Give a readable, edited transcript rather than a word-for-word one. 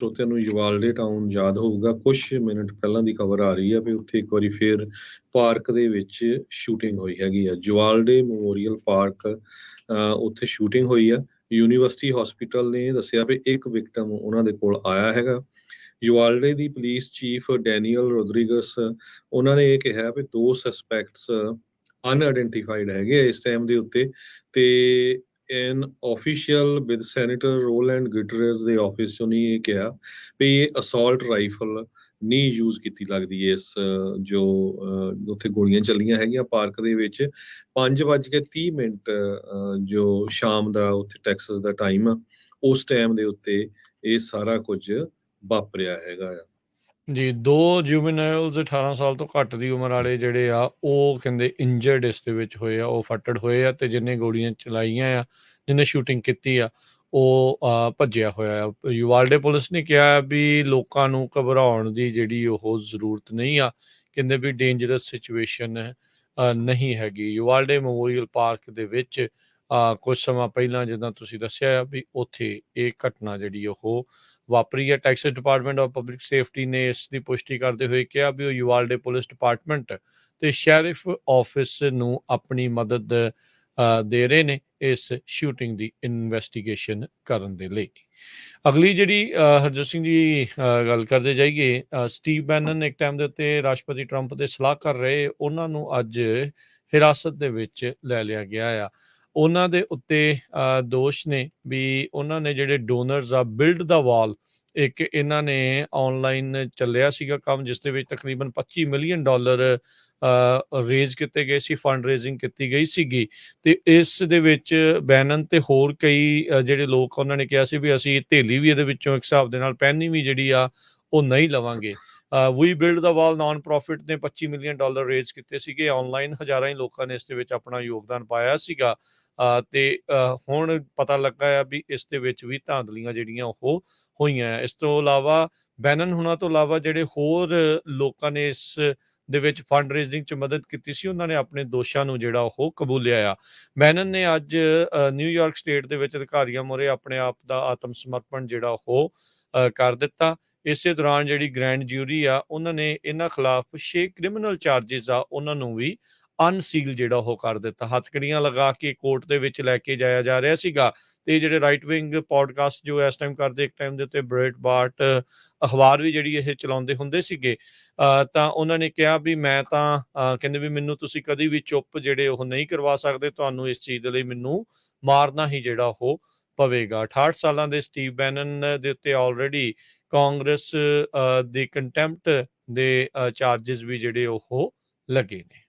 ਸਰੋਤਿਆਂ ਨੂੰ ਯੂਵਾਲਡੇ ਟਾਊਨ ਯਾਦ ਹੋਊਗਾ, ਕੁਛ ਮਿੰਟ ਪਹਿਲਾਂ ਦੀ ਖਬਰ ਆ ਰਹੀ ਹੈ ਵੀ ਉੱਥੇ ਇੱਕ ਵਾਰੀ ਫੇਰ ਪਾਰਕ ਦੇ ਵਿੱਚ ਸ਼ੂਟਿੰਗ ਹੋਈ ਹੈਗੀ ਆ। ਯੂਵਾਲਡੇ ਮੈਮੋਰੀਅਲ ਪਾਰਕ ਉੱਥੇ ਸ਼ੂਟਿੰਗ ਹੋਈ ਆ। ਯੂਨੀਵਰਸਿਟੀ ਹਸਪੀਟਲ ਨੇ ਦੱਸਿਆ ਵੀ ਇੱਕ ਵਿਕਟਮ ਉਹਨਾਂ ਦੇ ਕੋਲ ਆਇਆ ਹੈਗਾ। ਯੂਵਾਲਡੇ ਦੀ ਪੁਲਿਸ ਚੀਫ ਡੈਨੀਅਲ ਰੋਦਰੀਗਸ ਉਹਨਾਂ ਨੇ ਇਹ ਕਿਹਾ ਵੀ 2 ਸਸਪੈਕਟਸ ਅਨਆਇਡੈਂਟੀਫਾਈਡ ਹੈਗੇ ਆ ਇਸ ਟਾਈਮ ਦੇ ਉੱਤੇ। ਤੇ ਐਨ official with senator Roland Guterres ਦੇ ਆਫਿਸ ਚੋਂ ਨਹੀਂ ਇਹ ਕਿਹਾ ਵੀ ਇਹ ਅਸੌਲਟ ਰਾਈਫਲ ਨਹੀਂ ਯੂਜ਼ ਕੀਤੀ ਲੱਗਦੀ ਇਸ ਜੋ ਉੱਥੇ ਗੋਲੀਆਂ ਚੱਲੀਆਂ ਹੈਗੀਆਂ ਪਾਰਕ ਦੇ ਵਿੱਚ। 5:30 ਜੋ ਸ਼ਾਮ ਦਾ ਉੱਥੇ ਟੈਕਸਸ ਦਾ ਟਾਈਮ ਆ, ਉਸ ਟਾਈਮ ਦੇ ਉੱਤੇ ਇਹ ਸਾਰਾ ਕੁਝ ਵਾਪਰਿਆ ਹੈਗਾ ਆ। ਜੀ 2 ਜੂਵੀਨਾਈਲਸ 18 ਸਾਲ ਤੋਂ ਘੱਟ ਦੀ ਉਮਰ ਵਾਲੇ ਜਿਹੜੇ ਆ ਉਹ ਕਹਿੰਦੇ ਇੰਜਰਡ ਇਸ ਦੇ ਵਿੱਚ ਹੋਏ ਆ, ਉਹ ਫੱਟੜ ਹੋਏ ਆ। ਤੇ ਜਿਹਨੇ ਗੋਲੀਆਂ ਚਲਾਈਆਂ ਆ, ਜਿਹਨੇ ਸ਼ੂਟਿੰਗ ਕੀਤੀ ਆ, ਉਹ ਭੱਜਿਆ ਹੋਇਆ ਆ। ਯੂਵਾਲਡੇ ਪੁਲਿਸ ਨੇ ਕਿਹਾ ਵੀ ਲੋਕਾਂ ਨੂੰ ਘਬਰਾਉਣ ਦੀ ਜਿਹੜੀ ਉਹ ਜ਼ਰੂਰਤ ਨਹੀਂ ਆ, ਕਹਿੰਦੇ ਵੀ ਡੇਂਜਰਸ ਸਿਚੁਏਸ਼ਨ ਨਹੀਂ ਹੈਗੀ। ਯੂਵਾਲਡੇ ਮੈਮੋਰੀਅਲ ਪਾਰਕ ਦੇ ਵਿੱਚ ਕੁਝ ਸਮਾਂ ਪਹਿਲਾਂ ਜਿੱਦਾਂ ਤੁਸੀਂ ਦੱਸਿਆ ਆ ਵੀ ਉੱਥੇ ਇਹ ਘਟਨਾ ਜਿਹੜੀ ਉਹ ਵਾਪਰੀ ਹੈ। Texas department of public safety ਨੇ ਇਸ ਦੀ ਪੁਸ਼ਟੀ ਕਰਦੇ ਹੋਏ ਕਿਹਾ ਵੀ ਉਹ ਯੂਵਾਲਡੇ ਪੁਲਿਸ ਡਿਪਾਰਟਮੈਂਟ ਤੇ ਸ਼ੈਰਿਫ ਆਫਿਸ ਨੂੰ ਆਪਣੀ ਮਦਦ ਦੇ ਰਹੇ ਨੇ ਇਸ ਸ਼ੂਟਿੰਗ ਦੀ ਇਨਵੈਸਟੀਗੇਸ਼ਨ ਕਰਨ ਦੇ ਲਈ। ਅਗਲੀ ਜਿਹੜੀ ਹਰਜੋਤ ਸਿੰਘ ਜੀ ਗੱਲ ਕਰਦੇ ਜਾਈਏ, ਸਟੀਵ ਬੈਨਨ ਇੱਕ ਟਾਈਮ ਦੇ ਉੱਤੇ ਰਾਸ਼ਟਰਪਤੀ ਟਰੰਪ ਦੇ ਸਲਾਹਕਾਰ ਰਹੇ, ਉਹਨਾਂ ਨੂੰ ਅੱਜ ਹਿਰਾਸਤ ਦੇ ਵਿੱਚ ਲੈ ਲਿਆ ਗਿਆ ਆ। ਉਹਨਾਂ ਦੇ ਉੱਤੇ ਦੋਸ਼ ਨੇ ਵੀ ਉਹਨਾਂ ਨੇ ਜਿਹੜੇ ਡੋਨਰਸ ਆ, ਬਿਲਡ ਦਾ ਵਾਲ ਇੱਕ ਇਹਨਾਂ ਨੇ ਆਨਲਾਈਨ ਚੱਲਿਆ ਸੀਗਾ ਕੰਮ, ਜਿਸ ਦੇ ਵਿੱਚ ਤਕਰੀਬਨ $25 ਮਿਲੀਅਨ ਰੇਜ਼ ਕੀਤੇ ਗਏ ਸੀ, ਫੰਡ ਰੇਜ਼ਿੰਗ ਕੀਤੀ ਗਈ ਸੀਗੀ। ਤੇ ਇਸ ਦੇ ਵਿੱਚ ਬੈਨਨ ਤੇ ਹੋਰ ਕਈ ਜਿਹੜੇ ਲੋਕ, ਉਹਨਾਂ ਨੇ ਕਿਹਾ ਸੀ ਵੀ ਅਸੀਂ ਥੈਲੀ ਵੀ ਇਹਦੇ ਵਿੱਚੋਂ ਇੱਕ ਹਿਸਾਬ ਦੇ ਨਾਲ ਪੈਨੀ ਵੀ ਜਿਹੜੀ ਆ ਉਹ ਨਹੀਂ ਲਵਾਂਗੇ। ਵੀ ਬਿਲਡ ਦਾ ਵਾਲ ਨਾਨ ਪ੍ਰੋਫਿਟ ਨੇ $25 ਮਿਲੀਅਨ ਰੇਜ਼ ਕੀਤੇ ਸੀਗੇ ਆਨਲਾਈਨ। ਹਜ਼ਾਰਾਂ ਹੀ ਲੋਕਾਂ ਨੇ ਇਸ ਦੇ ਵਿੱਚ ਆਪਣਾ ਯੋਗਦਾਨ ਪਾਇਆ ਸੀਗਾ। ਤੇ ਹੁਣ ਪਤਾ ਲੱਗਾ ਆ ਵੀ ਇਸ ਦੇ ਵਿੱਚ ਵੀ ਧਾਂਦਲੀਆਂ ਜਿਹੜੀਆਂ ਉਹ ਹੋਈਆਂ। ਇਸ ਤੋਂ ਇਲਾਵਾ ਬੈਨਨ ਹੁਣਾਂ ਤੋਂ ਇਲਾਵਾ ਜਿਹੜੇ ਹੋਰ ਲੋਕਾਂ ਨੇ ਇਸ ਦੇ ਵਿੱਚ ਫੰਡ ਰੇਜ਼ਿੰਗ 'ਚ ਮਦਦ ਕੀਤੀ ਸੀ, ਉਹਨਾਂ ਨੇ ਆਪਣੇ ਦੋਸ਼ਾਂ ਨੂੰ ਜਿਹੜਾ ਉਹ ਕਬੂਲਿਆ ਆ। ਬੈਨਨ ਨੇ ਅੱਜ ਨਿਊਯਾਰਕ ਸਟੇਟ ਦੇ ਵਿੱਚ ਅਧਿਕਾਰੀਆਂ ਮੂਹਰੇ ਆਪਣੇ ਆਪ ਦਾ ਆਤਮ ਸਮਰਪਣ ਜਿਹੜਾ ਉਹ ਕਰ ਦਿੱਤਾ। ਇਸੇ ਦੌਰਾਨ ਜਿਹੜੀ ਗ੍ਰੈਂਡ ਜਿਊਰੀ ਆ, ਉਹਨਾਂ ਨੇ ਇਹਨਾਂ ਖਿਲਾਫ 6 ਕ੍ਰਿਮੀਨਲ ਚਾਰਜਿਸ ਆ, ਉਹਨਾਂ ਨੂੰ ਵੀ ਅਨਸੀਲ ਜਿਹੜਾ ਉਹ ਕਰ ਦਿੱਤਾ। ਹੱਥਕੜੀਆਂ ਲਗਾ ਕੇ ਕੋਰਟ ਦੇ ਵਿੱਚ ਲੈ ਕੇ ਜਾਇਆ ਜਾ ਰਿਹਾ ਸੀਗਾ। ਤੇ ਜਿਹੜੇ ਰਾਈਟ ਵਿੰਗ ਪੋਡਕਾਸਟ ਜੋ ਇਸ ਟਾਈਮ ਕਰਦੇ, ਇੱਕ ਟਾਈਮ ਦੇ ਉੱਤੇ ਬ੍ਰੇਟ ਬਾਰਟ ਅਖਬਾਰ ਵੀ ਜਿਹੜੀ ਇਹ ਚਲਾਉਂਦੇ ਹੁੰਦੇ ਸੀਗੇ, ਤਾਂ ਉਹਨਾਂ ਨੇ ਕਿਹਾ ਵੀ ਮੈਂ ਤਾਂ ਕਹਿੰਦੇ ਵੀ ਮੈਨੂੰ ਤੁਸੀਂ ਕਦੀ ਵੀ ਚੁੱਪ ਜਿਹੜੇ ਉਹ ਨਹੀਂ ਕਰਵਾ ਸਕਦੇ, ਤੁਹਾਨੂੰ ਇਸ ਚੀਜ਼ ਦੇ ਲਈ ਮੈਨੂੰ ਮਾਰਨਾ ਹੀ ਜਿਹੜਾ ਉਹ ਪਵੇਗਾ। 68 ਸਾਲਾਂ ਦੇ ਸਟੀਵ ਬੈਨਨ ਦੇ ਉੱਤੇ ਆਲਰੇਡੀ ਕਾਂਗਰਸ ਦੇ ਕੰਟੈਂਪਟ ਦੇ ਚਾਰਜਿਸ ਵੀ ਜਿਹੜੇ ਉਹ ਲੱਗੇ ਨੇ।